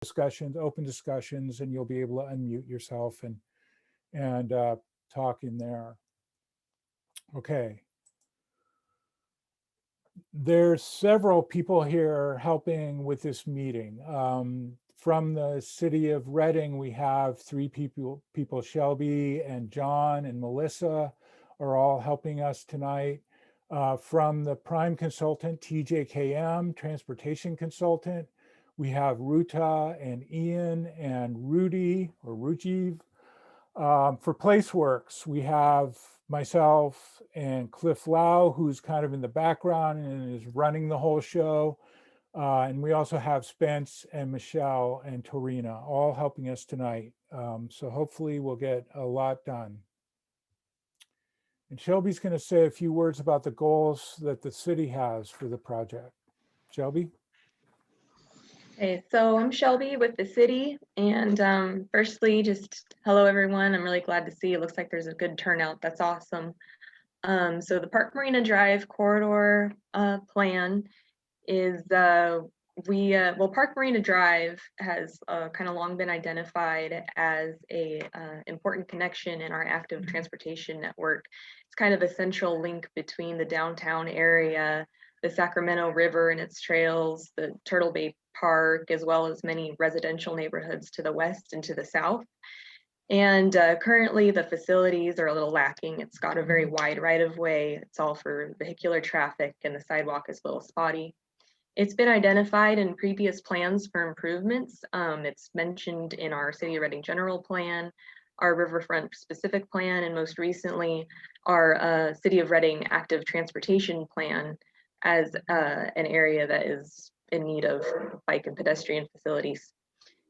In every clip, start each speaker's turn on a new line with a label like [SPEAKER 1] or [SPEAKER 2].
[SPEAKER 1] discussions, open discussions, and you'll be able to unmute yourself and talk in there. Okay. There's several people here helping with this meeting. From the city of Reading, we have three people, Shelby and John and Melissa are all helping us tonight. From the prime consultant, TJKM, transportation consultant, we have Ruta and Ian and Rudy or Rujiv. For PlaceWorks, we have myself and Cliff Lau, who's kind of in the background and is running the whole show. And we also have Spence and Michelle and Torina all helping us tonight. So hopefully we'll get a lot done. And Shelby's going to say a few words about the goals that the city has for the project. Shelby?
[SPEAKER 2] Hey, so I'm Shelby with the city, and firstly, just hello everyone. I'm really glad to see. It looks like there's a good turnout. That's awesome. So the Park Marina Drive corridor plan is well, Park Marina Drive has kind of long been identified as a important connection in our active transportation network. It's kind of a central link between the downtown area, the Sacramento River and its trails, the Turtle Bay Park, as well as many residential neighborhoods to the west and to the south. And currently the facilities are a little lacking. It's got a very wide right of way. It's all for vehicular traffic, and the sidewalk is a little spotty. It's been identified in previous plans for improvements. It's mentioned in our City of Reading General Plan, our Riverfront Specific Plan, and most recently our City of Reading Active Transportation Plan as an area that is in need of bike and pedestrian facilities.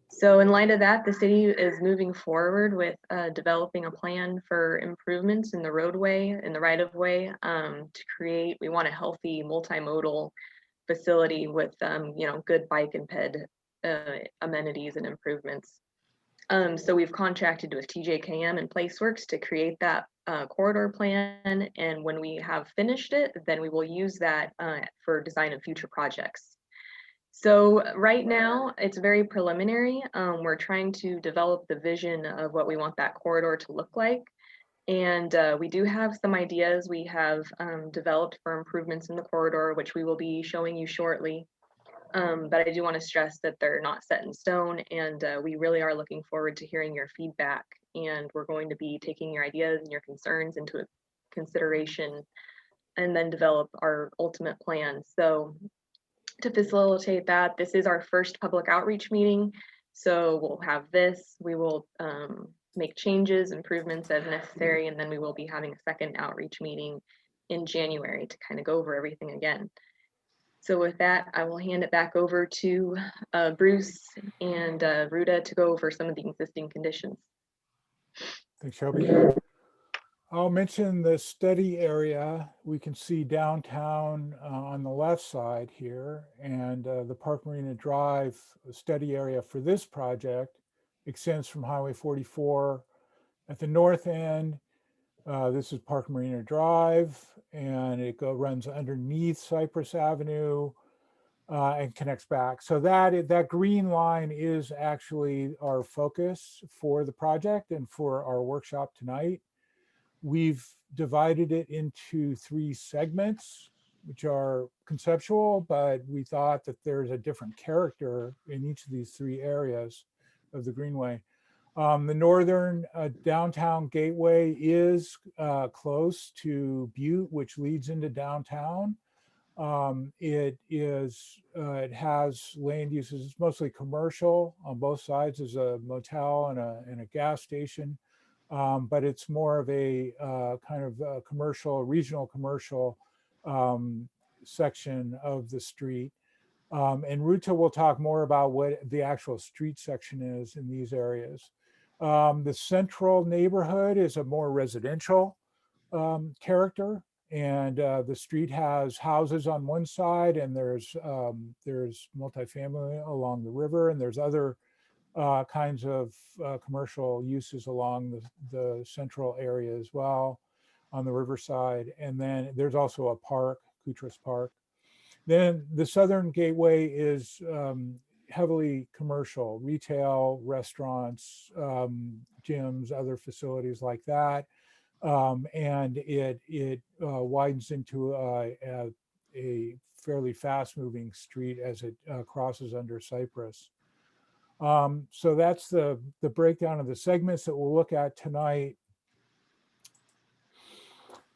[SPEAKER 2] So in light of that, the city is moving forward with developing a plan for improvements in the roadway, in the right-of-way, to create, we want a healthy multimodal facility with good bike and ped amenities and improvements. So we've contracted with TJKM and PlaceWorks to create that corridor plan, and when we have finished it, then we will use that for design of future projects. So right now, it's very preliminary. We're trying to develop the vision of what we want that corridor to look like. And we do have some ideas we have developed for improvements in the corridor, which we will be showing you shortly. But I do want to stress that they're not set in stone, and we really are looking forward to hearing your feedback. And we're going to be taking your ideas and your concerns into consideration and then develop our ultimate plan. So to facilitate that, this is our first public outreach meeting. So we'll have this, we will make changes, improvements as necessary, and then we will be having a second outreach meeting in January to kind of go over everything again. So with that, I will hand it back over to Bruce and Ruta to go over some of the existing conditions.
[SPEAKER 1] Thanks, Shelby. I'll mention the study area. We can see downtown on the left side here, and the Park Marina Drive study area for this project extends from Highway 44 at the north end. This is Park Marina Drive, and it runs underneath Cypress Avenue and connects back. So that green line is actually our focus for the project and for our workshop tonight. We've divided it into 3 segments, which are conceptual, but we thought that there's a different character in each of these 3 areas of the Greenway. The northern downtown gateway is close to Butte, which leads into downtown. It has land uses. It's mostly commercial on both sides. There's a motel and a gas station. But it's more of a kind of a commercial, regional commercial section of the street. And Ruta will talk more about what the actual street section is in these areas. The central neighborhood is a more residential character, and the street has houses on one side, and there's multifamily along the river, and there's other kinds of commercial uses along the central area as well on the riverside. And then there's also a park, Kutras Park. Then the southern gateway is heavily commercial, retail, restaurants, gyms, other facilities like that. And it widens into a fairly fast-moving street as it crosses under Cypress. So that's the breakdown of the segments that we'll look at tonight.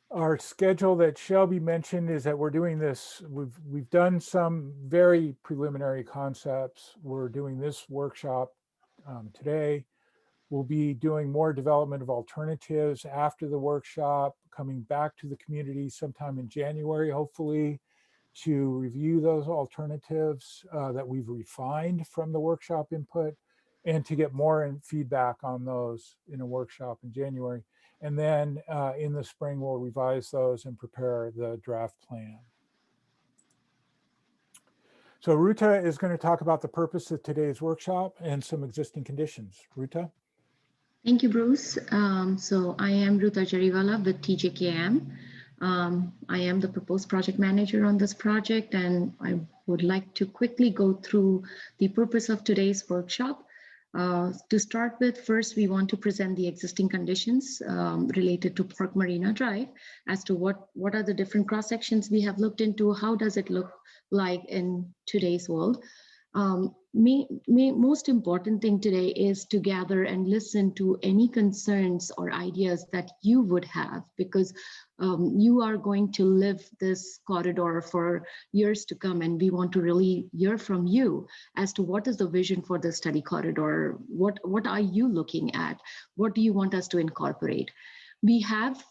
[SPEAKER 1] Our schedule that Shelby mentioned is that we're doing this, we've done some very preliminary concepts. We're doing this workshop today. We'll be doing more development of alternatives after the workshop, coming back to the community sometime in January, hopefully, to review those alternatives that we've refined from the workshop input, and to get more feedback on those in a workshop in January. And then in the spring, we'll revise those and prepare the draft plan. So Ruta is going to talk about the purpose of today's workshop and some existing conditions. Ruta?
[SPEAKER 3] Thank you, Bruce. So I am Ruta Jariwala with TJKM. I am the proposed project manager on this project, and I would like to quickly go through the purpose of today's workshop. To start with, first, we want to present the existing conditions related to Park Marina Drive as to what are the different cross sections we have looked into, how does it look like in today's world. Most important thing today is to gather and listen to any concerns or ideas that you would have, because you are going to live this corridor for years to come, and we want to really hear from you as to what is the vision for the study corridor. What are you looking at? What do you want us to incorporate? We have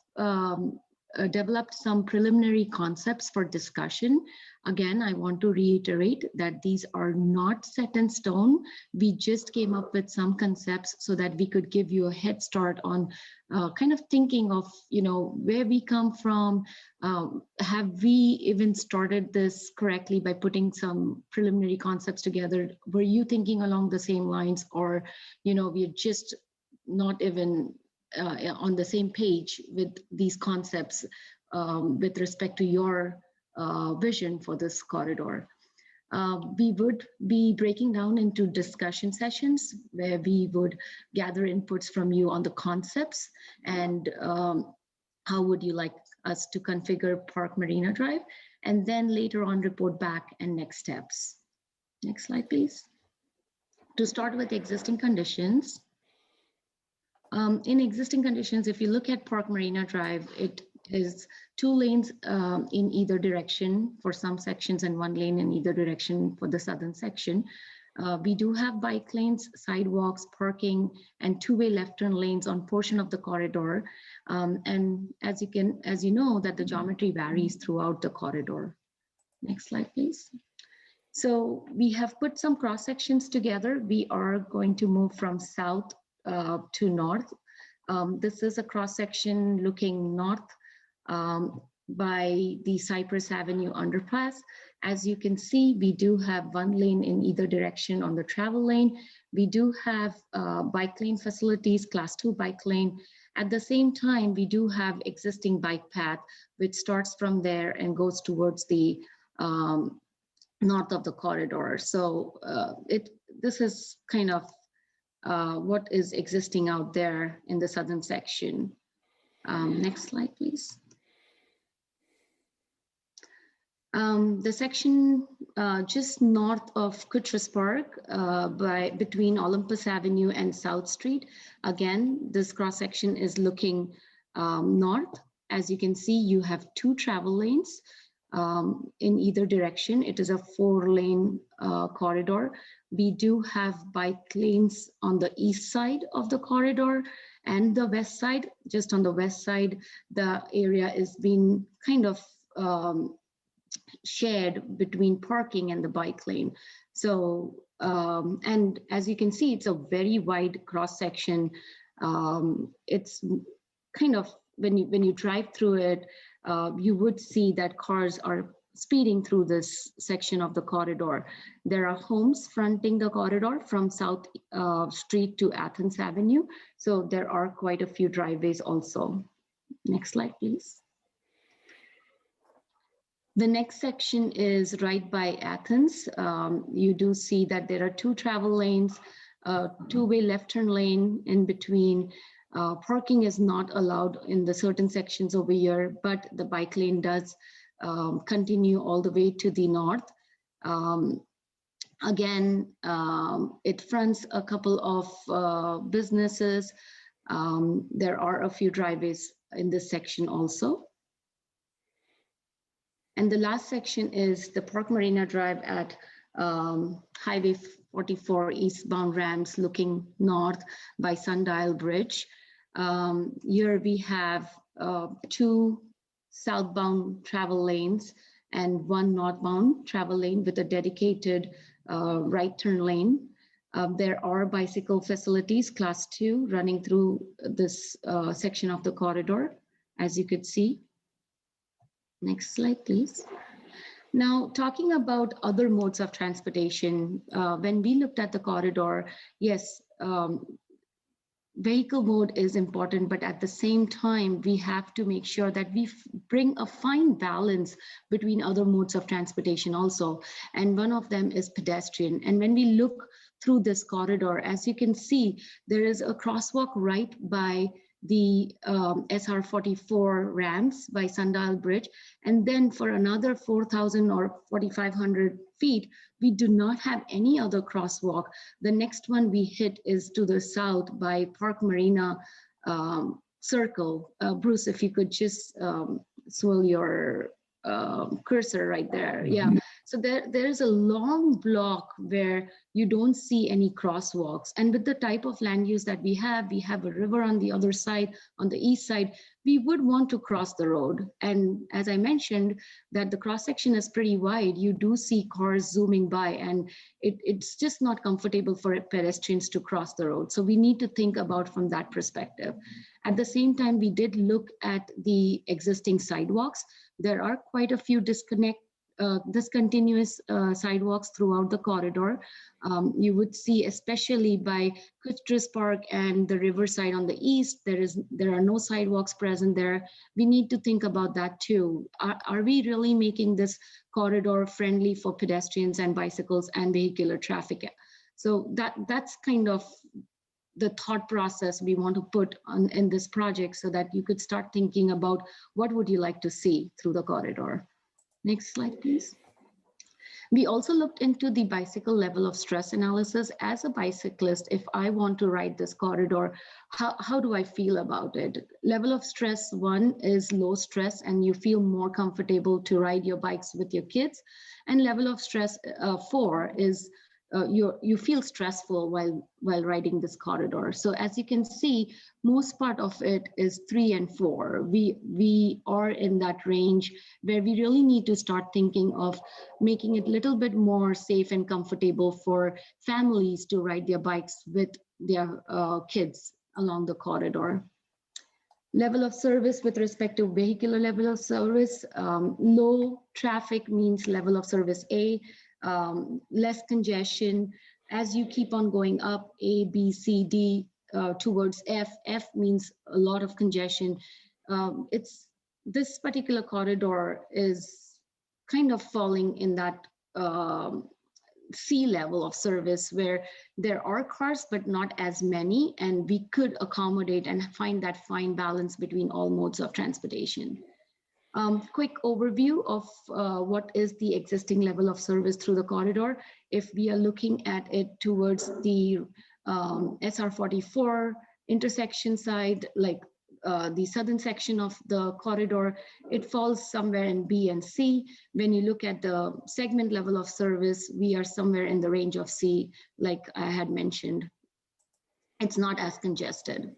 [SPEAKER 3] developed some preliminary concepts for discussion. Again, I want to reiterate that these are not set in stone. We just came up with some concepts so that we could give you a head start on kind of thinking of, where we come from. Have we even started this correctly by putting some preliminary concepts together? Were you thinking along the same lines, or, we're just not even on the same page with these concepts with respect to your vision for this corridor? We would be breaking down into discussion sessions where we would gather inputs from you on the concepts and how would you like us to configure Park Marina Drive, and then later on report back and next steps. Next slide, please. To start with existing conditions. In existing conditions, if you look at Park Marina Drive, it is 2 lanes in either direction for some sections and 1 lane in either direction for the southern section. We do have bike lanes, sidewalks, parking, and 2-way left turn lanes on portion of the corridor. And as you know, that the geometry varies throughout the corridor. Next slide, please. So we have put some cross sections together. We are going to move from south to north. This is a cross section looking north by the Cypress Avenue underpass. As you can see, we do have 1 lane in either direction on the travel lane. We do have bike lane facilities, class 2 bike lane. At the same time, we do have existing bike path, which starts from there and goes towards the north of the corridor. So this is kind of what is existing out there in the southern section. Next slide, please. The section just north of Kutras Park between Olympus Avenue and South Street. Again, this cross section is looking north. As you can see, you have 2 travel lanes in either direction. It is a 4-lane corridor. We do have bike lanes on the east side of the corridor and the west side. Just on the west side, the area is being kind of shared between parking and the bike lane. So, and as you can see, it's a very wide cross section. It's kind of, when you drive through it, you would see that cars are speeding through this section of the corridor. There are homes fronting the corridor from South Street to Athens Avenue. So there are quite a few driveways also. Next slide, please. The next section is right by Athens. You do see that there are 2 travel lanes, two-way left turn lane in between. Parking is not allowed in the certain sections over here, but the bike lane does continue all the way to the north. Again, it fronts a couple of businesses. There are a few driveways in this section also. And the last section is the Park Marina Drive at Highway 44 eastbound ramps looking north by Sundial Bridge. Here we have 2 southbound travel lanes and 1 northbound travel lane with a dedicated right turn lane. There are bicycle facilities, class 2, running through this section of the corridor, as you could see. Next slide, please. Now, talking about other modes of transportation, when we looked at the corridor, yes, vehicle mode is important, but at the same time, we have to make sure that we bring a fine balance between other modes of transportation also. And one of them is pedestrian. And when we look through this corridor, as you can see, there is a crosswalk right by the SR 44 ramps by Sundial Bridge. And then for another 4,000 or 4,500 feet, we do not have any other crosswalk. The next one we hit is to the south by Park Marina Circle. Bruce, if you could just swirl your cursor right there. Yeah. So there's a long block where you don't see any crosswalks. And with the type of land use that we have a river on the other side, on the east side, we would want to cross the road. And as I mentioned, that the cross section is pretty wide. You do see cars zooming by, and it's just not comfortable for pedestrians to cross the road. So we need to think about from that perspective. At the same time, we did look at the existing sidewalks. There are quite a few discontinuous sidewalks throughout the corridor. You would see, especially by Kutcher's Park and the riverside on the east, there are no sidewalks present there. We need to think about that too. Are we really making this corridor friendly for pedestrians and bicycles and vehicular traffic? So that's kind of the thought process we want to put in this project, so that you could start thinking about what would you like to see through the corridor. Next slide, please. We also looked into the bicycle level of stress analysis. As a bicyclist, if I want to ride this corridor, how do I feel about it? Level of stress 1 is low stress, and you feel more comfortable to ride your bikes with your kids. And level of stress 4 is you feel stressful while riding this corridor. So as you can see, most part of it is 3 and 4. We are in that range where we really need to start thinking of making it a little bit more safe and comfortable for families to ride their bikes with their kids along the corridor. Level of service with respect to vehicular level of service, low traffic means level of service A. Less congestion. As you keep on going up, A, B, C, D, towards F. F means a lot of congestion. This particular corridor is kind of falling in that C level of service, where there are cars, but not as many, and we could accommodate and find that fine balance between all modes of transportation. Quick overview of what is the existing level of service through the corridor. If we are looking at it towards the SR 44 intersection side, like the southern section of the corridor, it falls somewhere in B and C. When you look at the segment level of service, we are somewhere in the range of C, like I had mentioned. It's not as congested.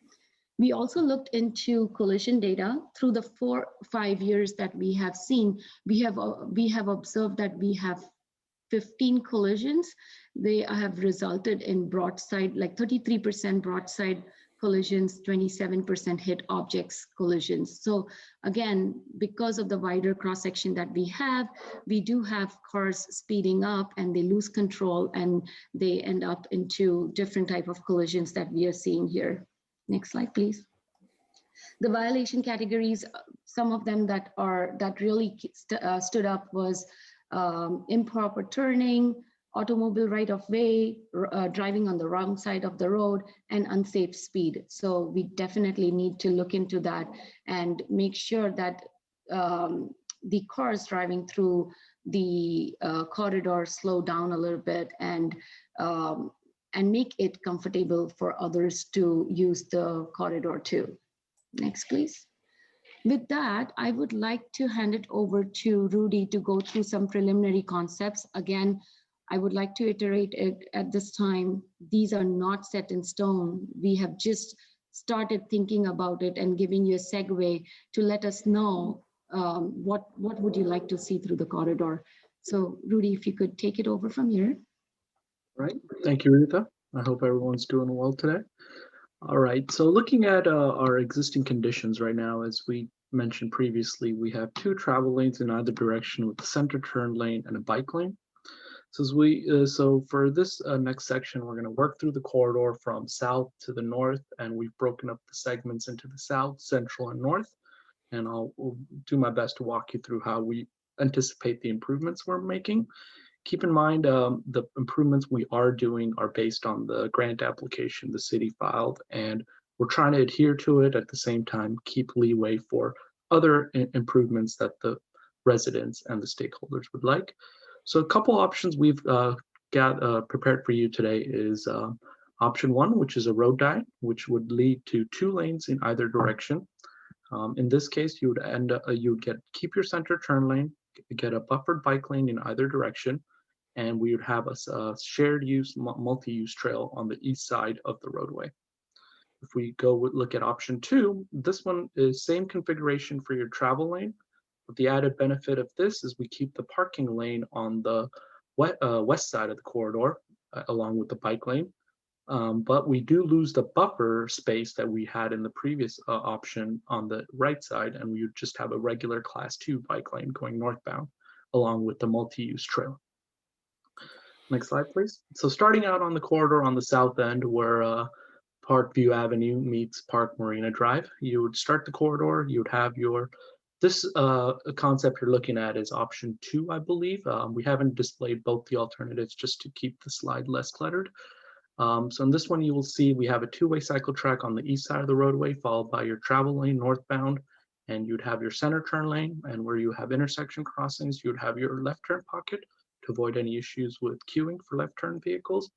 [SPEAKER 3] We also looked into collision data. Through the 4-5 years that we have seen, we have observed that we have 15 collisions. They have resulted in broadside, like 33% broadside collisions, 27% hit objects collisions. So again, because of the wider cross section that we do have cars speeding up, and they lose control, and they end up into different type of collisions that we are seeing here. Next slide, please. The violation categories, some of them that really stood up was improper turning, automobile right of way, driving on the wrong side of the road, and unsafe speed. So we definitely need to look into that and make sure that the cars driving through the corridor slow down a little bit and make it comfortable for others to use the corridor too. Next, please. With that, I would like to hand it over to Rudy to go through some preliminary concepts. Again, I would like to iterate it at this time. These are not set in stone. We have just started thinking about it and giving you a segue to let us know what would you like to see through the corridor. So Rudy, if you could take it over from here.
[SPEAKER 4] Right. Thank you, Rita. I hope everyone's doing well today. All right. So looking at our existing conditions right now, as we mentioned previously, we have 2 travel lanes in either direction with a center turn lane and a bike lane. So for this next section, we're going to work through the corridor from south to the north, and we've broken up the segments into the south, central, and north. And I'll do my best to walk you through how we anticipate the improvements we're making. Keep in mind, the improvements we are doing are based on the grant application the city filed, and we're trying to adhere to it at the same time, keep leeway for other improvements that the residents and the stakeholders would like. So a couple options we've prepared for you today is option 1, which is a road diet, which would lead to 2 lanes in either direction. In this case, you would keep your center turn lane, get a buffered bike lane in either direction, and we would have a shared use multi-use trail on the east side of the roadway. If we look at option 2, this one is same configuration for your travel lane, but the added benefit of this is we keep the parking lane on the west side of the corridor along with the bike lane, but we do lose the buffer space that we had in the previous option on the right side, and we would just have a regular class 2 bike lane going northbound along with the multi-use trail. Next slide, please. So starting out on the corridor on the south end where Parkview Avenue meets Park Marina Drive, you would start the corridor, you would have this concept you're looking at is option 2, I believe. We haven't displayed both the alternatives just to keep the slide less cluttered. So in this one, you will see we have a 2-way cycle track on the east side of the roadway, followed by your travel lane northbound, and you'd have your center turn lane, and where you have intersection crossings, you'd have your left turn pocket to avoid any issues with queuing for left turn vehicles,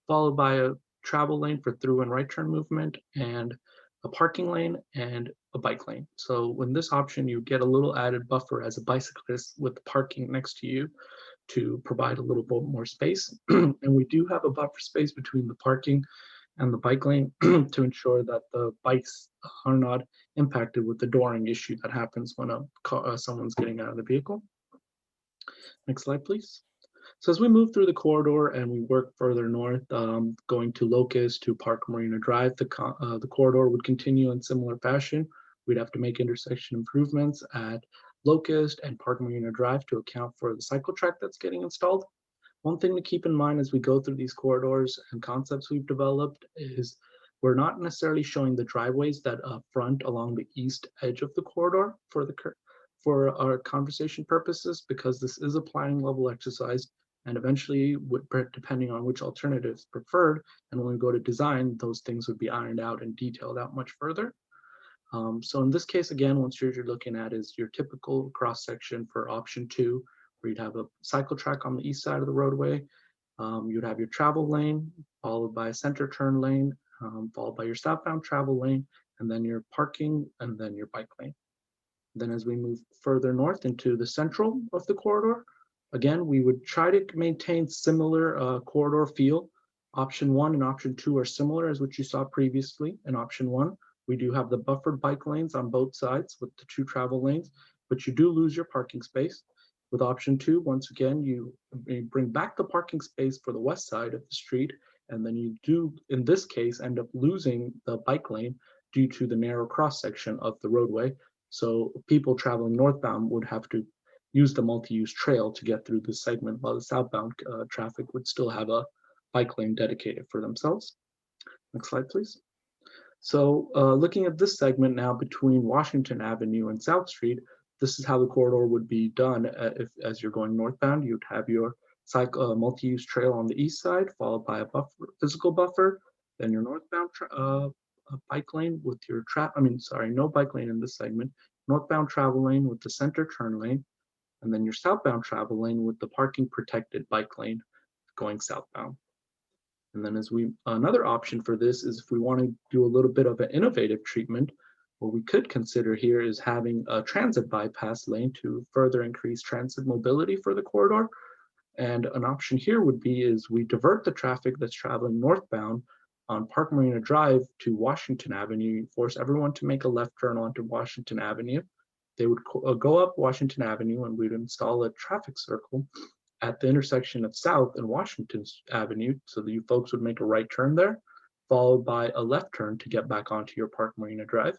[SPEAKER 4] followed by a travel lane for through and right turn movement, and a parking lane and a bike lane. So in this option, you get a little added buffer as a bicyclist with the parking next to you to provide a little bit more space. And we do have a buffer space between the parking and the bike lane to ensure that the bikes are not impacted with the dooring issue that happens when someone's getting out of the vehicle. Next slide, please. So as we move through the corridor and we work further north, going to Locust to Park Marina Drive, the corridor would continue in similar fashion. We'd have to make intersection improvements at Locust and Park Marina Drive to account for the cycle track that's getting installed. One thing to keep in mind as we go through these corridors and concepts we've developed is we're not necessarily showing the driveways that front along the east edge of the corridor for our conversation purposes, because this is a planning level exercise, and eventually, depending on which alternative is preferred, and when we go to design, those things would be ironed out and detailed out much further. So in this case, again, what you're looking at is your typical cross section for option 2, where you'd have a cycle track on the east side of the roadway. You'd have your travel lane, followed by a center turn lane, followed by your southbound travel lane, and then your parking, and then your bike lane. Then as we move further north into the central of the corridor, again, we would try to maintain similar corridor feel. Option 1 and option 2 are similar as what you saw previously. In option 1, we do have the buffered bike lanes on both sides with the 2 travel lanes, but you do lose your parking space. With option 2, once again, you bring back the parking space for the west side of the street, and then you do, in this case, end up losing the bike lane due to the narrow cross section of the roadway. So people traveling northbound would have to use the multi-use trail to get through this segment, while the southbound traffic would still have a bike lane dedicated for themselves. Next slide, please. So looking at this segment now between Washington Avenue and South Street, this is how the corridor would be done as you're going northbound. You'd have your multi-use trail on the east side, followed by a physical buffer, then your northbound bike lane with your no bike lane in this segment, northbound travel lane with the center turn lane, and then your southbound travel lane with the parking protected bike lane going southbound. And then another option for this is if we want to do a little bit of an innovative treatment, what we could consider here is having a transit bypass lane to further increase transit mobility for the corridor. And an option here would be is we divert the traffic that's traveling northbound on Park Marina Drive to Washington Avenue, force everyone to make a left turn onto Washington Avenue. They would go up Washington Avenue and we'd install a traffic circle at the intersection of South and Washington Avenue, so that you folks would make a right turn there, followed by a left turn to get back onto your Park Marina Drive.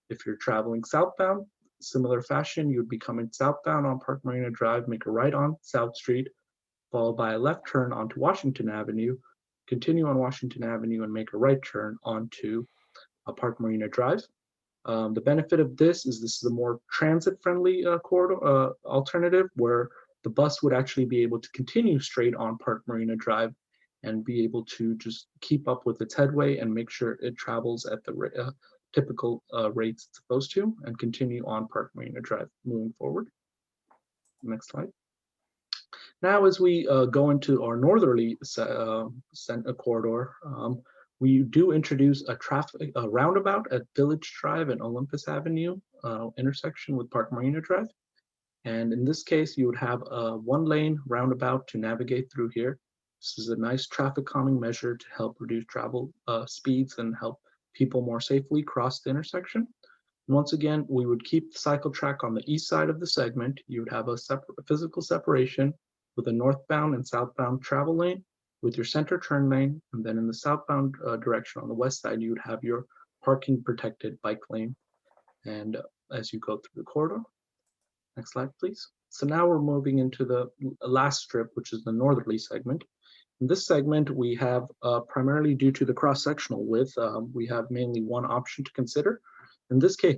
[SPEAKER 4] If you're traveling southbound, similar fashion, you would be coming southbound on Park Marina Drive, make a right on South Street, followed by a left turn onto Washington Avenue, continue on Washington Avenue and make a right turn onto Park Marina Drive. The benefit of this is a more transit-friendly corridor alternative where the bus would actually be able to continue straight on Park Marina Drive and be able to just keep up with its headway and make sure it travels at the typical rates it's supposed to, and continue on Park Marina Drive moving forward. Next slide. Now, as we go into our northerly corridor, we do introduce a roundabout at Village Drive and Olympus Avenue intersection with Park Marina Drive. And in this case, you would have a one-lane roundabout to navigate through here. This is a nice traffic calming measure to help reduce travel speeds and help people more safely cross the intersection. And once again, we would keep the cycle track on the east side of the segment. You would have a physical separation with a northbound and southbound travel lane with your center turn lane. And then in the southbound direction on the west side, you would have your parking protected bike lane. And as you go through the corridor, next slide, please. So now we're moving into the last strip, which is the northerly segment. In this segment, we have primarily due to the cross-sectional width, we have mainly one option to consider. In this case,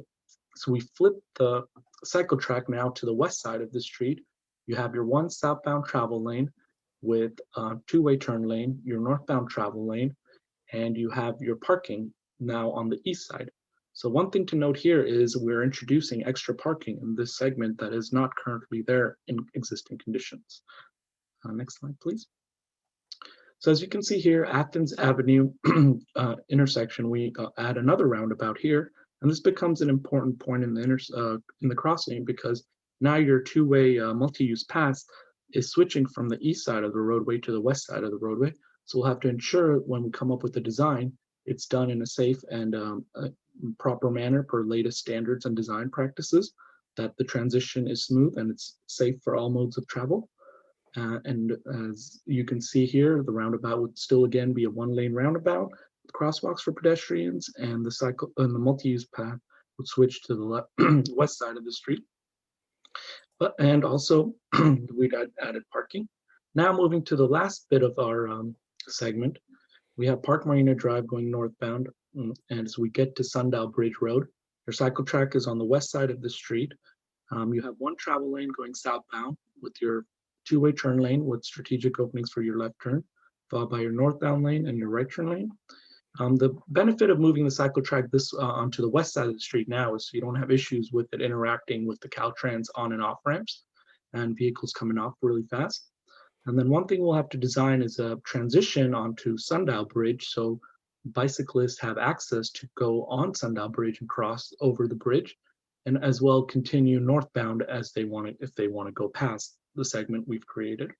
[SPEAKER 4] so we flip the cycle track now to the west side of the street. You have your one southbound travel lane with a two-way turn lane, your northbound travel lane, and you have your parking now on the east side. So one thing to note here is we're introducing extra parking in this segment that is not currently there in existing conditions. Next slide, please. So as you can see here, Athens Avenue intersection, we add another roundabout here, and this becomes an important point in the crossing because now your two-way multi-use path is switching from the east side of the roadway to the west side of the roadway. So we'll have to ensure when we come up with the design, it's done in a safe and proper manner per latest standards and design practices, that the transition is smooth and it's safe for all modes of travel. And as you can see here, the roundabout would still again be a one-lane roundabout with crosswalks for pedestrians, and the multi-use path would switch to the west side of the street. And also we'd added parking. Now moving to the last bit of our segment, we have Park Marina Drive going northbound, and as we get to Sundial Bridge Road, your cycle track is on the west side of the street. You have one travel lane going southbound with your two-way turn lane with strategic openings for your left turn, followed by your northbound lane and your right turn lane. The benefit of moving the cycle track onto the west side of the street now is you don't have issues with it interacting with the Caltrans on and off ramps and vehicles coming off really fast. And then one thing we'll have to design is a transition onto Sundial Bridge, so bicyclists have access to go on Sundial Bridge and cross over the bridge, and as well continue northbound as they want if they want to go past the segment we've created.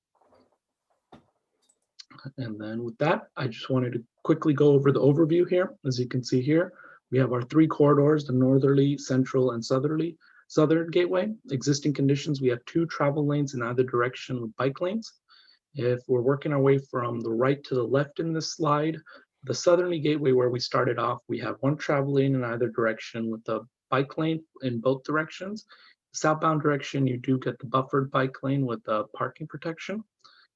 [SPEAKER 4] And then with that, I just wanted to quickly go over the overview here. As you can see here, we have our three corridors, the northerly, central, and southern gateway. Existing conditions, we have two travel lanes in either direction with bike lanes. If we're working our way from the right to the left in this slide, the southerly gateway where we started off, we have one travel lane in either direction with a bike lane in both directions. Southbound direction, you do get the buffered bike lane with the parking protection.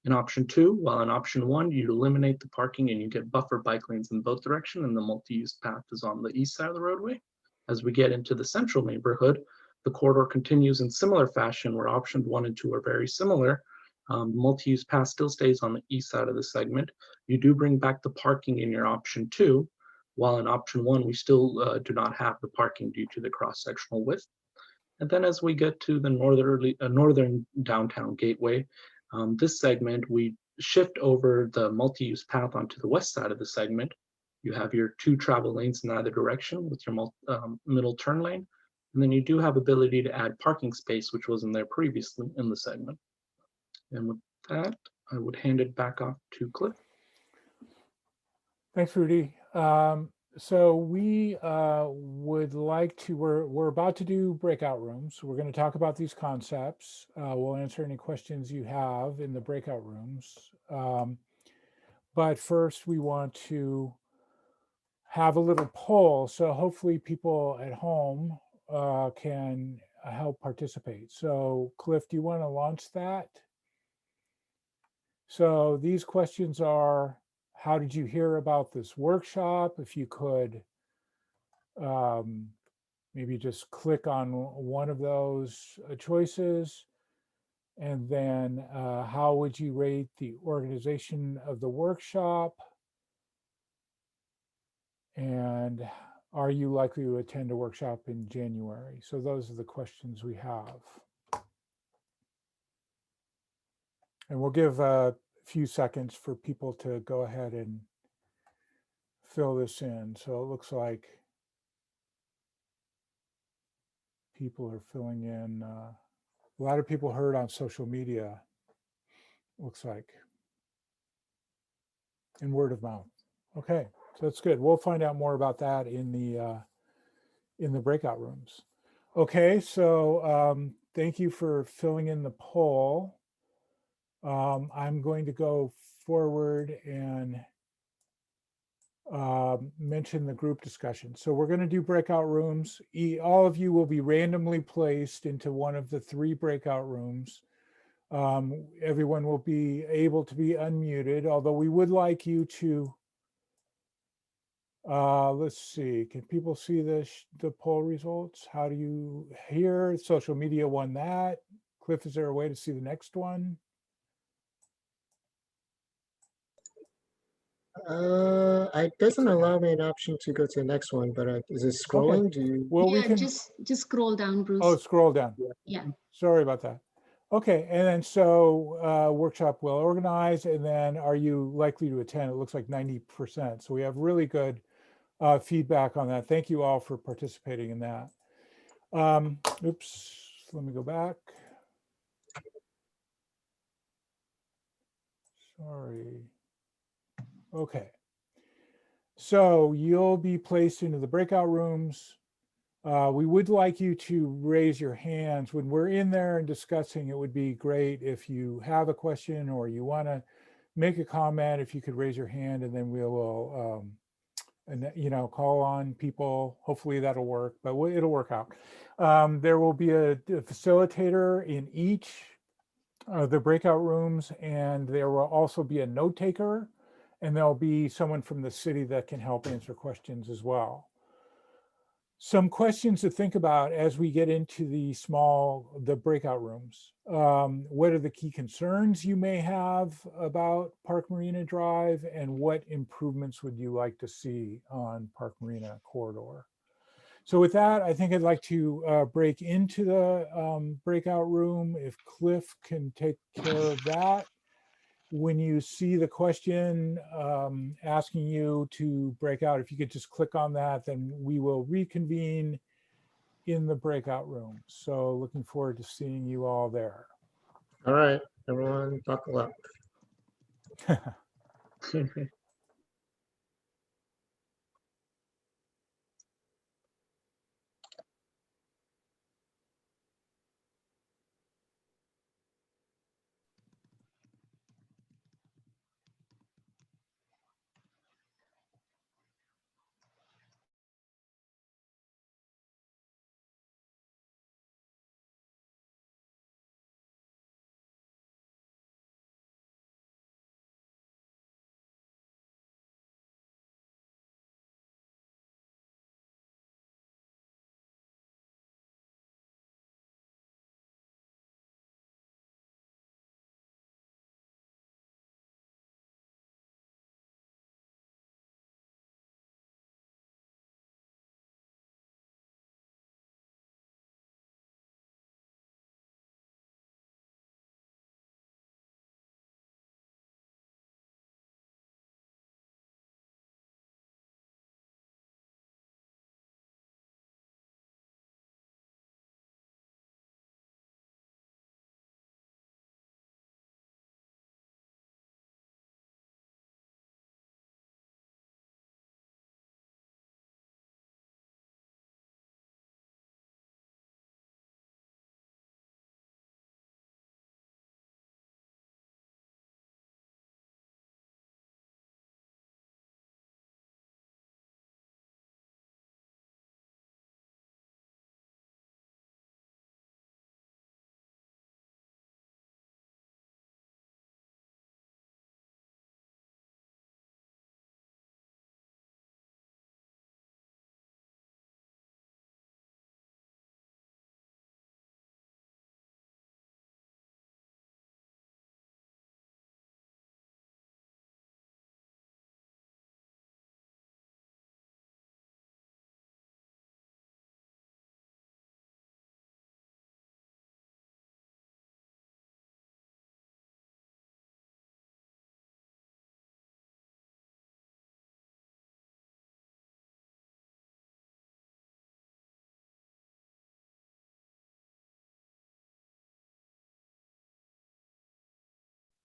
[SPEAKER 4] In option 2, while in option 1, you eliminate the parking and you get buffer bike lanes in both directions, and the multi-use path is on the east side of the roadway. As we get into the central neighborhood, the corridor continues in similar fashion where options 1 and 2 are very similar. Multi-use path still stays on the east side of the segment. You do bring back the parking in your option 2, while in option 1, we still do not have the parking due to the cross-sectional width. And then as we get to the northern downtown gateway, this segment, we shift over the multi-use path onto the west side of the segment. You have your 2 travel lanes in either direction with your middle turn lane. And then you do have ability to add parking space, which wasn't there previously in the segment. And with that, I would hand it back off to Cliff.
[SPEAKER 1] Thanks, Rudy. So we would like to, we're about to do breakout rooms. We're going to talk about these concepts. We'll answer any questions you have in the breakout rooms. But first we want to have a little poll. So hopefully people at home can help participate. So Cliff, do you want to launch that? So these questions are, how did you hear about this workshop? If you could maybe just click on one of those choices. And then how would you rate the organization of the workshop? And are you likely to attend a workshop in January? So those are the questions we have. And we'll give a few seconds for people to go ahead and fill this in. So it looks like people are filling in. A lot of people heard on social media, looks like, and word of mouth. Okay, so that's good. We'll find out more about that in the breakout rooms. Okay, so thank you for filling in the poll. I'm going to go forward and mention the group discussion. So we're going to do breakout rooms. All of you will be randomly placed into one of the 3 breakout rooms. Everyone will be able to be unmuted, although we would like you to, let's see, can people see the poll results? How do you hear? Social media won that. Cliff, is there a way to see the next one?
[SPEAKER 5] It doesn't allow me an option to go to the next one, but is it scrolling? Do you?
[SPEAKER 1] Well, we
[SPEAKER 3] Yeah,
[SPEAKER 1] can
[SPEAKER 3] just scroll down, Bruce.
[SPEAKER 1] Oh, scroll down.
[SPEAKER 3] Yeah.
[SPEAKER 1] Sorry about that. Okay, and then so workshop well organized, and then are you likely to attend? It looks like 90%. So we have really good feedback on that. Thank you all for participating in that. Oops, let me go back. Sorry. Okay. So you'll be placed into the breakout rooms. We would like you to raise your hands when we're in there and discussing. It would be great if you have a question or you want to make a comment, if you could raise your hand, and then we will call on people. Hopefully that'll work, but it'll work out. There will be a facilitator in each of the breakout rooms, and there will also be a note taker, and there'll be someone from the city that can help answer questions as well. Some questions to think about as we get into the breakout rooms. What are the key concerns you may have about Park Marina Drive, and what improvements would you like to see on Park Marina corridor? So with that, I think I'd like to break into the breakout room. If Cliff can take care of that. When you see the question asking you to break out, if you could just click on that, then we will reconvene in the breakout room. So looking forward to seeing you all there.
[SPEAKER 5] All right, everyone, buckle up.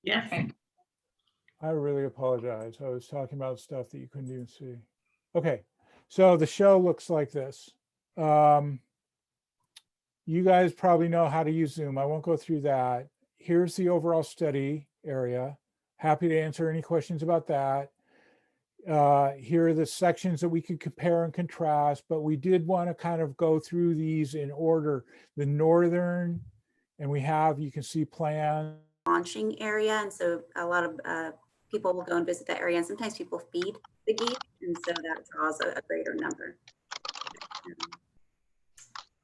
[SPEAKER 6] Yes.
[SPEAKER 1] I really apologize. I was talking about stuff that you couldn't even see. Okay, so the show looks like this. You guys probably know how to use Zoom. I won't go through that. Here's the overall study area. Happy to answer any questions about that. Here are the sections that we could compare and contrast, but we did want to kind of go through these in order. The northern, and we have, you can see plans.
[SPEAKER 7] Launching area, and so a lot of people will go and visit that area, and sometimes people feed the geese, and so that draws a greater number.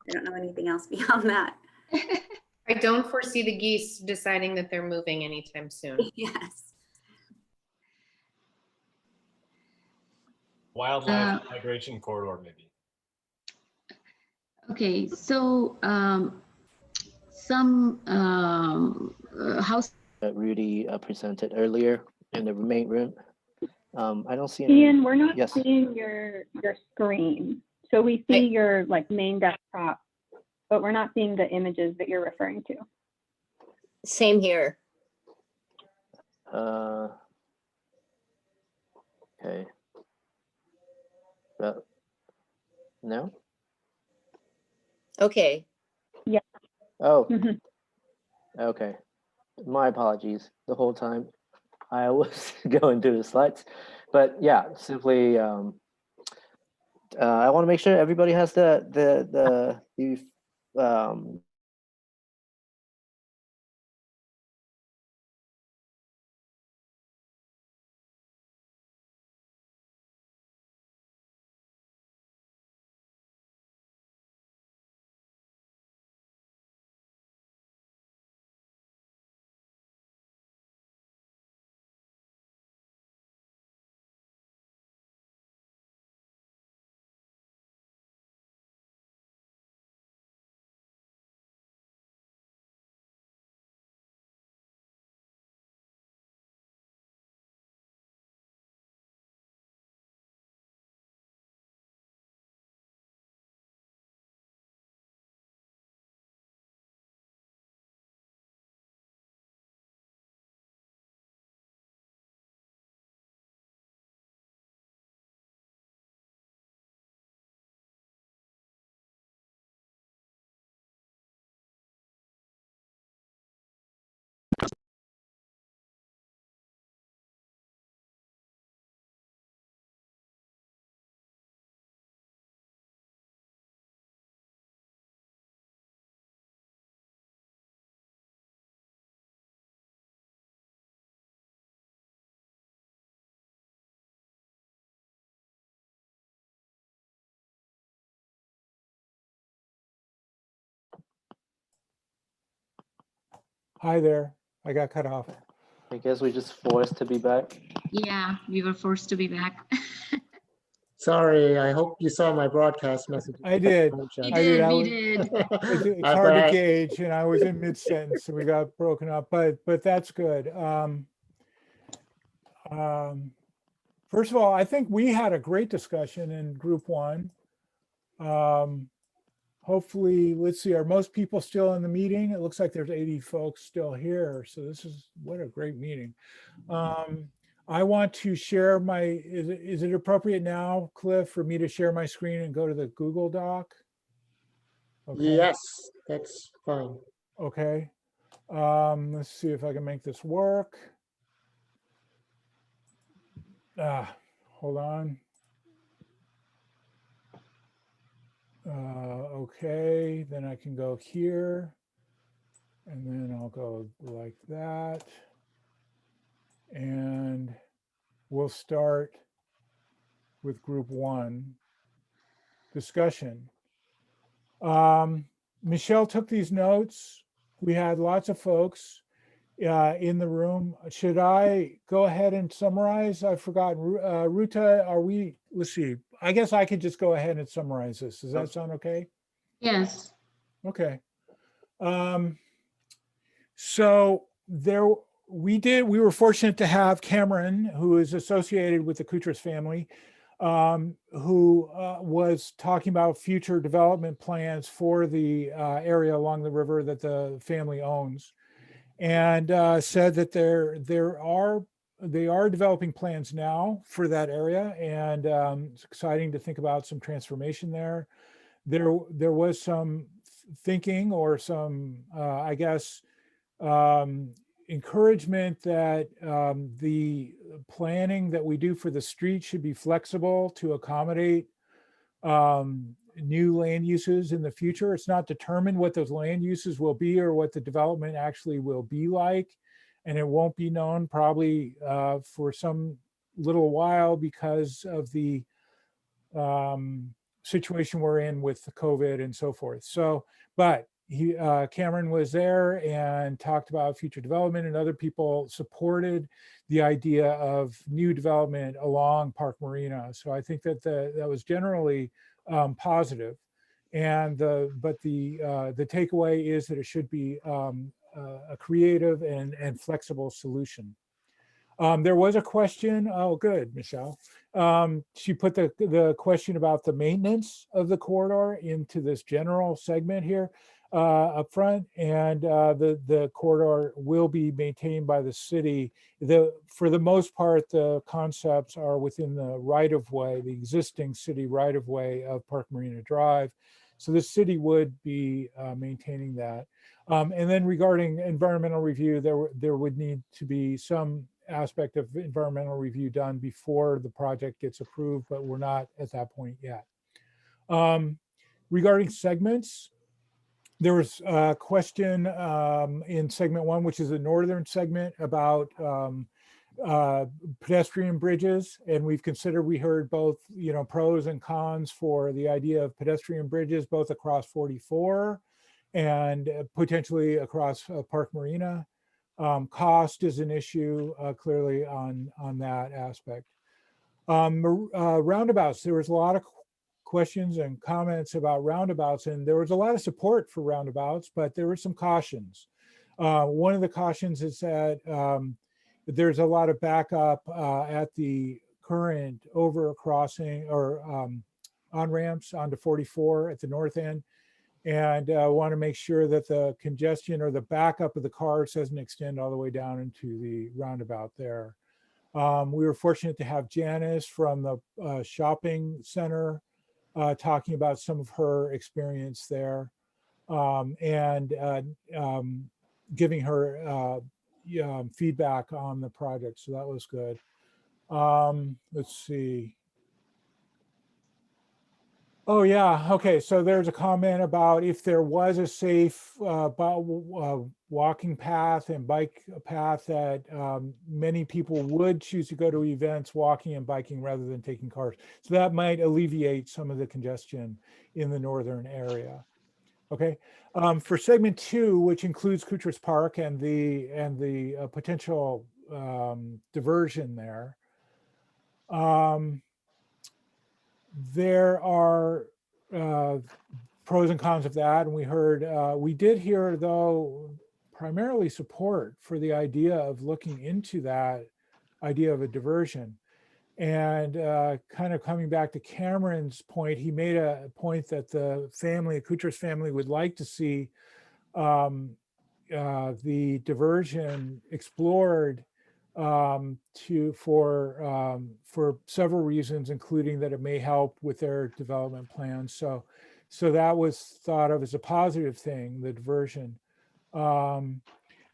[SPEAKER 7] I don't know anything else beyond that.
[SPEAKER 6] I don't foresee the geese deciding that they're moving anytime soon.
[SPEAKER 7] Yes.
[SPEAKER 8] Wildlife migration corridor, maybe.
[SPEAKER 3] Okay, so some house.
[SPEAKER 9] Rudy presented earlier in the main room. I don't see any.
[SPEAKER 10] Ian, we're not
[SPEAKER 9] Yes.
[SPEAKER 10] seeing your screen. So we see your like main desktop, but we're not seeing the images that you're referring to.
[SPEAKER 11] Same here.
[SPEAKER 9] Okay. But no.
[SPEAKER 11] Okay.
[SPEAKER 10] Yeah.
[SPEAKER 9] Oh.
[SPEAKER 10] Mhm.
[SPEAKER 9] Okay. My apologies. The whole time I was going through the slides, but yeah, simply I want to make sure everybody has the
[SPEAKER 1] Hi there. I got cut off.
[SPEAKER 9] I guess we're just forced to be back.
[SPEAKER 3] Yeah, we were forced to be back.
[SPEAKER 5] Sorry, I hope you saw my broadcast message.
[SPEAKER 1] I did.
[SPEAKER 3] We
[SPEAKER 1] I did.
[SPEAKER 3] did,
[SPEAKER 1] I
[SPEAKER 3] we
[SPEAKER 1] was-
[SPEAKER 3] did.
[SPEAKER 1] It's hard to gauge, and I was in mid-sentence, so we got broken up, but that's good. First of all, I think we had a great discussion in group one. Hopefully, let's see, are most people still in the meeting? It looks like there's 80 folks still here, so this is, what a great meeting. I want to share my, is it appropriate now, Cliff, for me to share my screen and go to the Google Doc? Okay.
[SPEAKER 5] Yes, that's fine.
[SPEAKER 1] Okay. Let's see if I can make this work. Hold on. Okay, then I can go here, and then I'll go like that. And we'll start with group one discussion. Michelle took these notes. We had lots of folks in the room. Should I go ahead and summarize? I've forgotten. Ruta, are we, let's see. I guess I could just go ahead and summarize this. Does that sound okay?
[SPEAKER 3] Yes.
[SPEAKER 1] Okay. So we were fortunate to have Cameron, who is associated with the Koutras family, who was talking about future development plans for the area along the river that the family owns. and said that they are developing plans now for that area, and it's exciting to think about some transformation there. There was some thinking or some, I guess, encouragement that the planning that we do for the street should be flexible to accommodate new land uses in the future. It's not determined what those land uses will be or what the development actually will be like. And it won't be known probably for some little while because of the situation we're in with the COVID and so forth. So, but Cameron was there and talked about future development, and other people supported the idea of new development along Park Marina. So I think that that was generally positive. And the takeaway is that it should be a creative and flexible solution. There was a question. Oh, good, Michelle. She put the question about the maintenance of the corridor into this general segment here up front, and the corridor will be maintained by the city. For the most part, the concepts are within the right-of-way, the existing city right-of-way of Park Marina Drive. So the city would be maintaining that. And then regarding environmental review, there would need to be some aspect of environmental review done before the project gets approved, but we're not at that point yet. Regarding segments, there was a question in segment 1, which is the northern segment, about pedestrian bridges, and we heard both, pros and cons for the idea of pedestrian bridges, both across 44 and potentially across Park Marina. Cost is an issue clearly on that aspect. Roundabouts, there was a lot of questions and comments about roundabouts, and there was a lot of support for roundabouts, but there were some cautions. One of the cautions is that there's a lot of backup at the current overcrossing or on-ramps onto 44 at the north end. And want to make sure that the congestion or the backup of the cars doesn't extend all the way down into the roundabout there. We were fortunate to have Janice from the shopping center talking about some of her experience there, and giving her feedback on the project. So that was good. Let's see. Oh yeah, okay, so there's a comment about if there was a safe walking path and bike path that many people would choose to go to events walking and biking rather than taking cars. So that might alleviate some of the congestion in the northern area. Okay, for segment 2, which includes Kutrus Park and the potential diversion there, there are pros and cons of that, and we did hear though primarily support for the idea of looking into that idea of a diversion. And kind of coming back to Cameron's point, he made a point that the Kutrus family would like to see the diversion explored for several reasons, including that it may help with their development plans. So that was thought of as a positive thing, the diversion.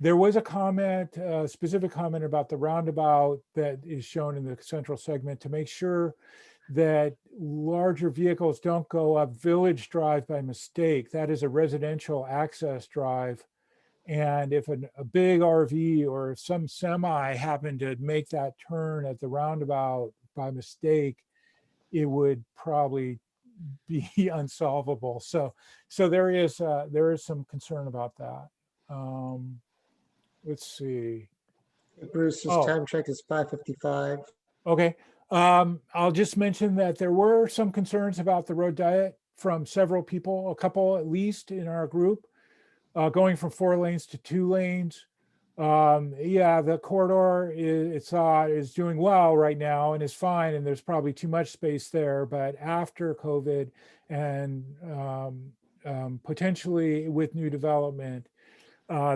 [SPEAKER 1] There was a specific comment about the roundabout that is shown in the central segment to make sure that larger vehicles don't go up Village Drive by mistake. That is a residential access drive. And if a big RV or some semi happened to make that turn at the roundabout by mistake, it would probably be unsolvable. So there is some concern about that. Let's see.
[SPEAKER 5] Bruce's time check is 5:55.
[SPEAKER 1] Okay. I'll just mention that there were some concerns about the road diet from several people, a couple at least in our group. Going from 4 lanes to 2 lanes. Yeah, the corridor is doing well right now and is fine, and there's probably too much space there. But after COVID and potentially with new development,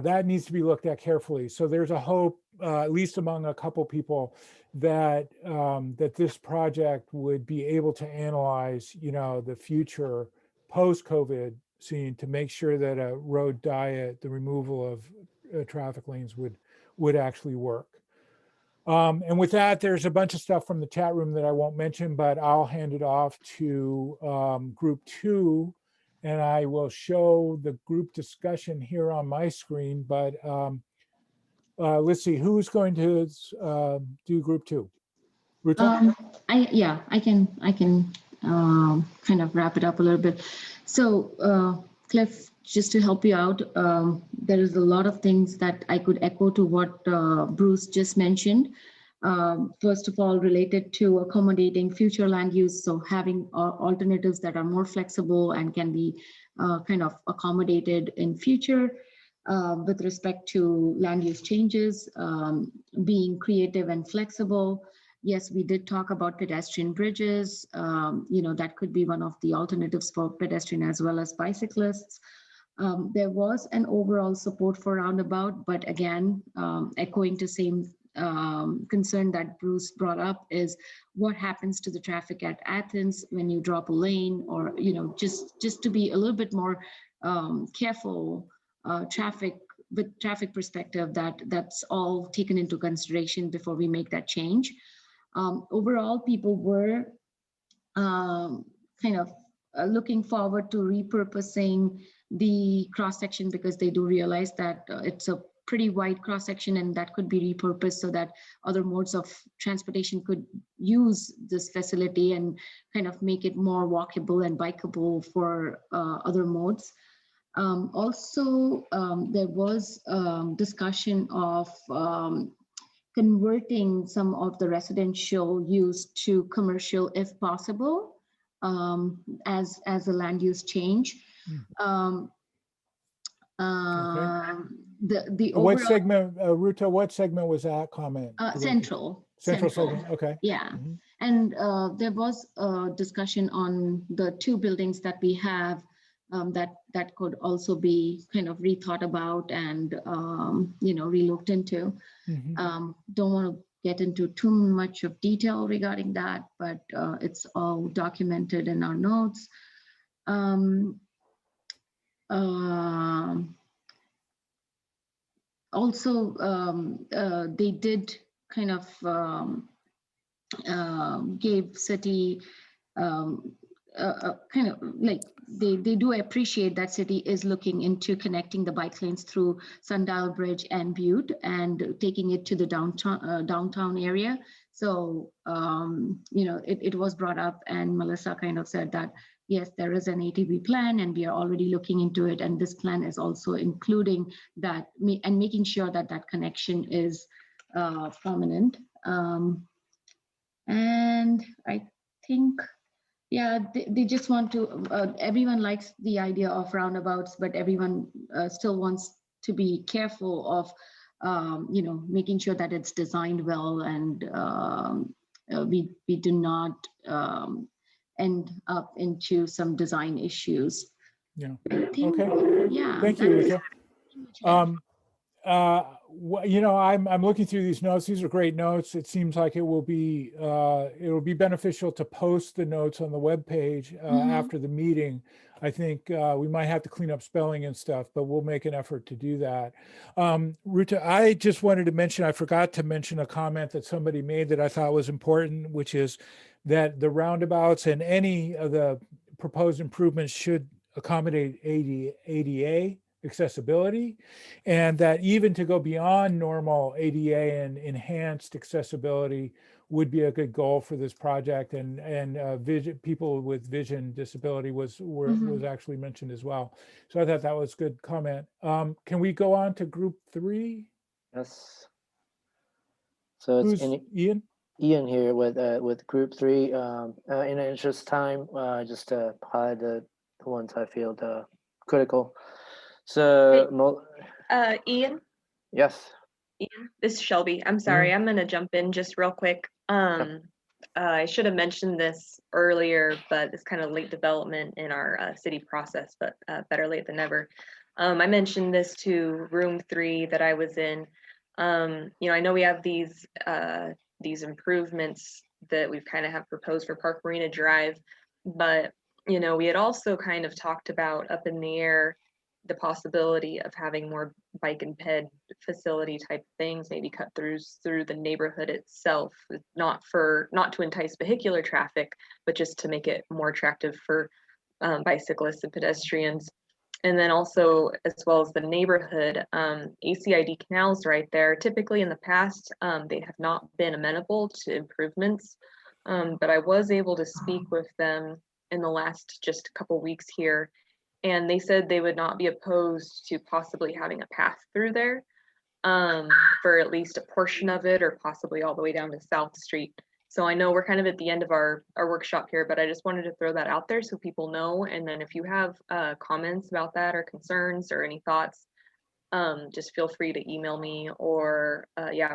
[SPEAKER 1] that needs to be looked at carefully. So there's a hope, at least among a couple people, that that this project would be able to analyze, the future post-COVID scene to make sure that a road diet, the removal of traffic lanes would actually work. And with that, there's a bunch of stuff from the chat room that I won't mention, but I'll hand it off to group 2, and I will show the group discussion here on my screen. But let's see, who's going to do group 2? Ruta?
[SPEAKER 3] I can kind of wrap it up a little bit. So Cliff, just to help you out, there is a lot of things that I could echo to what Bruce just mentioned. First of all, related to accommodating future land use, so having alternatives that are more flexible and can be kind of accommodated in future. With respect to land use changes, being creative and flexible. Yes, we did talk about pedestrian bridges. That could be one of the alternatives for pedestrian as well as bicyclists. There was an overall support for roundabout, but again, echoing to same concern that Bruce brought up is what happens to the traffic at Athens when you drop a lane, or just to be a little bit more careful. Traffic perspective, that's all taken into consideration before we make that change. Overall, people were kind of looking forward to repurposing the cross section because they do realize that it's a pretty wide cross section and that could be repurposed so that other modes of transportation could use this facility and kind of make it more walkable and bikeable for other modes. Also, there was discussion of converting some of the residential use to commercial if possible, as a land use change. The
[SPEAKER 1] what
[SPEAKER 3] overall,
[SPEAKER 1] segment, Ruta, what segment was that comment?
[SPEAKER 3] Central
[SPEAKER 1] segment, okay.
[SPEAKER 3] Yeah. And there was a discussion on the 2 buildings that we have that could also be kind of rethought about and relooked into. Don't want to get into too much of detail regarding that, but it's all documented in our notes. Also, they did kind of gave city kind of like they do appreciate that city is looking into connecting the bike lanes through Sundial Bridge and Butte and taking it to the downtown area. So it was brought up, and Melissa kind of said that yes, there is an ATB plan and we are already looking into it, and this plan is also including that and making sure that that connection is prominent. And I think, yeah, they just want to, everyone likes the idea of roundabouts, but everyone still wants to be careful of, making sure that it's designed well and we do not end up into some design issues.
[SPEAKER 1] Yeah.
[SPEAKER 3] I think,
[SPEAKER 1] okay.
[SPEAKER 3] Yeah.
[SPEAKER 1] Thank you, Rita. I'm looking through these notes. These are great notes. It seems like it will be beneficial to post the notes on the webpage after the meeting. I think we might have to clean up spelling and stuff, but we'll make an effort to do that. Ruta, I just wanted to mention, I forgot to mention a comment that somebody made that I thought was important, which is that the roundabouts and any of the proposed improvements should accommodate ADA accessibility, and that even to go beyond normal ADA and enhanced accessibility would be a good goal for this project, and people with vision disability was actually mentioned as well. So I thought that was a good comment. Can we go on to group 3?
[SPEAKER 9] Yes. So it's
[SPEAKER 1] Ian?
[SPEAKER 9] Ian here with group 3. In the interest of time, just to highlight the ones I feel critical. So,
[SPEAKER 2] Ian?
[SPEAKER 9] Yes.
[SPEAKER 2] Ian, this is Shelby. I'm sorry, I'm gonna jump in just real quick. I should have mentioned this earlier, but it's kind of late development in our city process, but better late than never. I mentioned this to room 3 that I was in. I know we have these improvements that we've kind of have proposed for Park Marina Drive, but we had also kind of talked about up in the air the possibility of having more bike and ped facility type things, maybe cut through the neighborhood itself, not to entice vehicular traffic, but just to make it more attractive for bicyclists and pedestrians. And then also, as well as the neighborhood, ACID canals right there. Typically in the past, they have not been amenable to improvements, but I was able to speak with them in the last just couple weeks here, and they said they would not be opposed to possibly having a path through there for at least a portion of it, or possibly all the way down to South Street. So I know we're kind of at the end of our workshop here, but I just wanted to throw that out there so people know. And then if you have comments about that or concerns or any thoughts, just feel free to email me or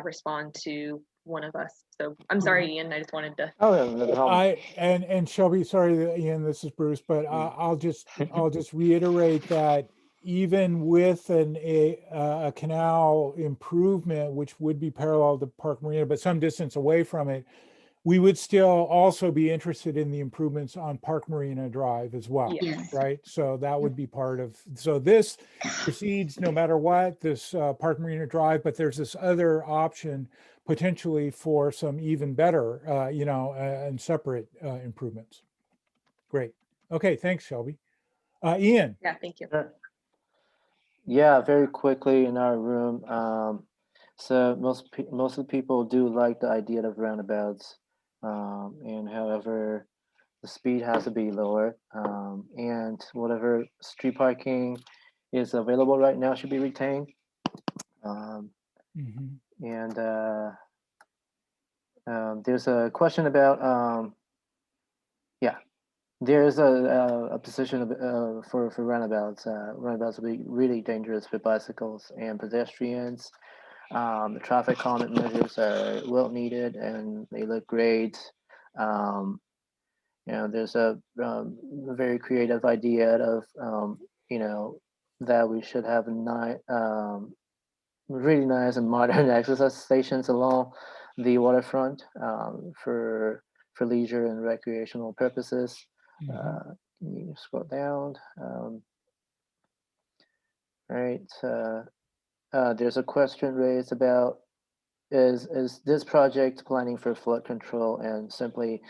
[SPEAKER 2] respond to one of us. So I'm sorry, Ian, I just wanted to.
[SPEAKER 9] Oh, yeah, no problem.
[SPEAKER 1] And Shelby, sorry, Ian, this is Bruce, but I'll just reiterate that even with a canal improvement, which would be parallel to Park Marina, but some distance away from it, we would still also be interested in the improvements on Park Marina Drive as well,
[SPEAKER 3] Yes.
[SPEAKER 1] right? So that would be part of, so this proceeds no matter what, this Park Marina Drive, but there's this other option potentially for some even better, and separate improvements. Great. Okay, thanks, Shelby. Ian.
[SPEAKER 2] Yeah, thank you.
[SPEAKER 9] Sure. Yeah, very quickly in our room. So most of the people do like the idea of roundabouts, and however, the speed has to be lower, and whatever street parking is available right now should be retained. And there's a question about there's a position for roundabouts. Roundabouts will be really dangerous for bicycles and pedestrians. The traffic calming measures are well needed and they look great. There's a very creative idea of that we should have really nice and modern exercise stations along the waterfront for leisure and recreational purposes. You scroll down. Right. There's a question raised about is this project planning for flood control, and simply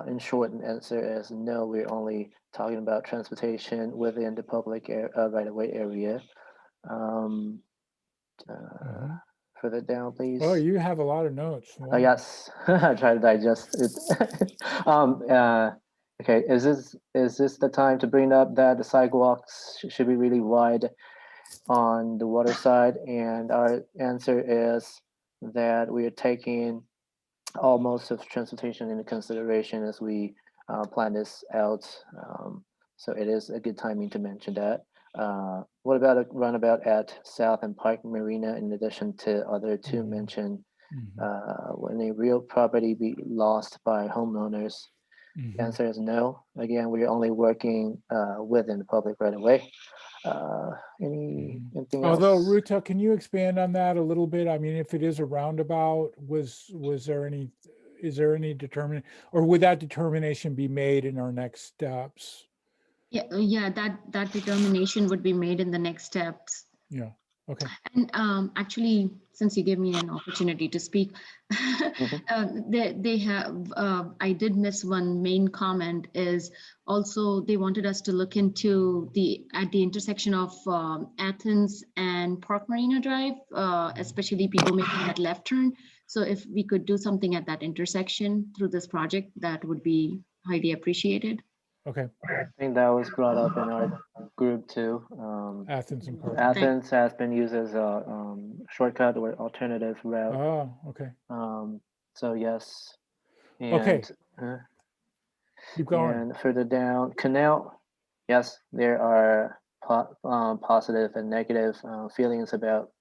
[SPEAKER 9] in short, an answer is no. We're only talking about transportation within the public right-of-way area. Further down, please.
[SPEAKER 1] Oh, you have a lot of notes.
[SPEAKER 9] Wow. Yes, I try to digest it. Okay, is this the time to bring up that the sidewalks should be really wide on the water side? And our answer is that we are taking all modes of transportation into consideration as we plan this out. So it is a good timing to mention that. What about a runabout at South and Park Marina in addition to other two mentioned? When a real property be lost by homeowners? The answer is no. Again, we're only working within the public right away. Anything else?
[SPEAKER 1] Although, Ruta, can you expand on that a little bit? I mean, if it is a roundabout, is there any determination, or would that determination be made in our next steps?
[SPEAKER 3] Yeah, that determination would be made in the next steps.
[SPEAKER 1] Yeah. Okay.
[SPEAKER 3] And actually, since you gave me an opportunity to speak, they have, I did miss one main comment, is also they wanted us to look into at the intersection of Athens and Park Marina Drive, especially people making that left turn. So if we could do something at that intersection through this project, that would be highly appreciated.
[SPEAKER 1] Okay.
[SPEAKER 9] I think that was brought up in our group too.
[SPEAKER 1] Athens and Park.
[SPEAKER 9] Athens has been used as a shortcut or alternative route.
[SPEAKER 1] Oh, okay.
[SPEAKER 9] So yes. And,
[SPEAKER 1] okay. Keep going.
[SPEAKER 9] And further down, canal. Yes, there are positive and negative feelings about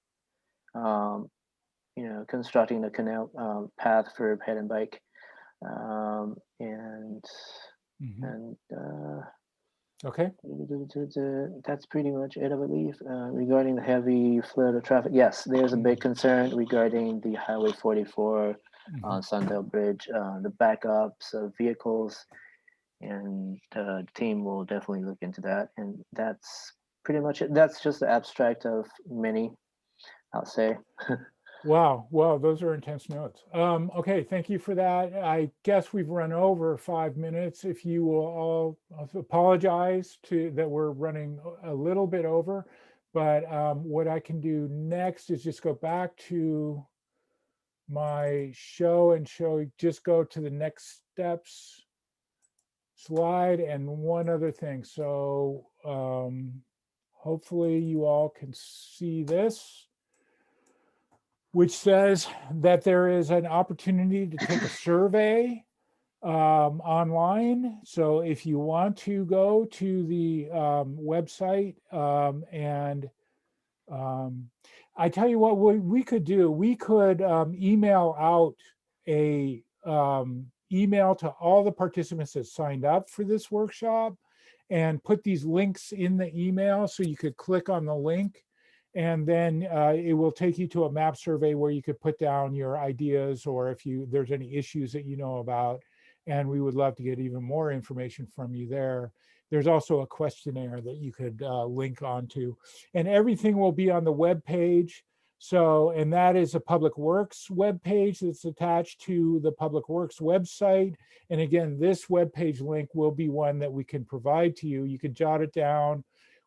[SPEAKER 9] constructing the canal path for ped and bike,
[SPEAKER 1] Okay.
[SPEAKER 9] That's pretty much it, I believe. Regarding the heavy flow of traffic, yes, there's a big concern regarding the Highway 44 on Sundale Bridge, the backups of vehicles, and the team will definitely look into that. And that's pretty much it. That's just the abstract of many, I'll say.
[SPEAKER 1] Wow, those are intense notes. Okay, thank you for that. I guess we've run over 5 minutes. If you will all apologize to that we're running a little bit over, but what I can do next is just go back to my show and just go to the next steps slide and one other thing. So hopefully you all can see this, which says that there is an opportunity to take a survey online. So if you want to go to the website and I tell you what we could do, we could email out a email to all the participants that signed up for this workshop and put these links in the email so you could click on the link. And then it will take you to a map survey where you could put down your ideas or if there's any issues that you know about. And we would love to get even more information from you there. There's also a questionnaire that you could link onto. And everything will be on the web page. So, and that is a Public Works web page that's attached to the Public Works website. And again, this web page link will be one that we can provide to you. You can jot it down,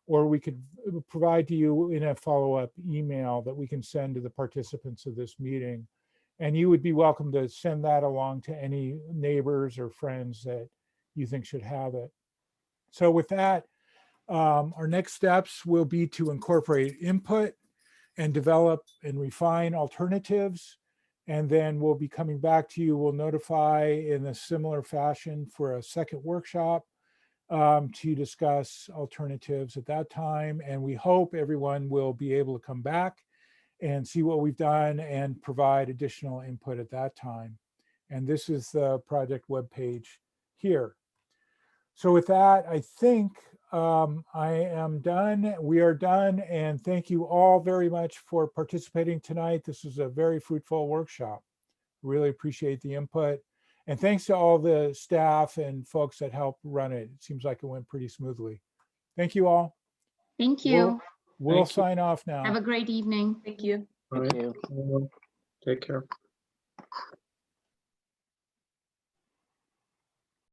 [SPEAKER 1] or we could provide to you in a follow-up email that we can send to the participants of this meeting. And you would be welcome to send that along to any neighbors or friends that you think should have it. So with that, our next steps will be to incorporate input and develop and refine alternatives. And then we'll be coming back to you. We'll notify in a similar fashion for a second workshop to discuss alternatives at that time. And we hope everyone will be able to come back and see what we've done and provide additional input at that time. And this is the project webpage here. So with that, I think I am done. We are done. And thank you all very much for participating tonight. This is a very fruitful workshop. Really appreciate the input. And thanks to all the staff and folks that helped run it. It seems like it went pretty smoothly. Thank you all.
[SPEAKER 3] Thank you.
[SPEAKER 1] We'll sign off now.
[SPEAKER 3] Have a great evening.
[SPEAKER 2] Thank you.
[SPEAKER 4] All right. Take care.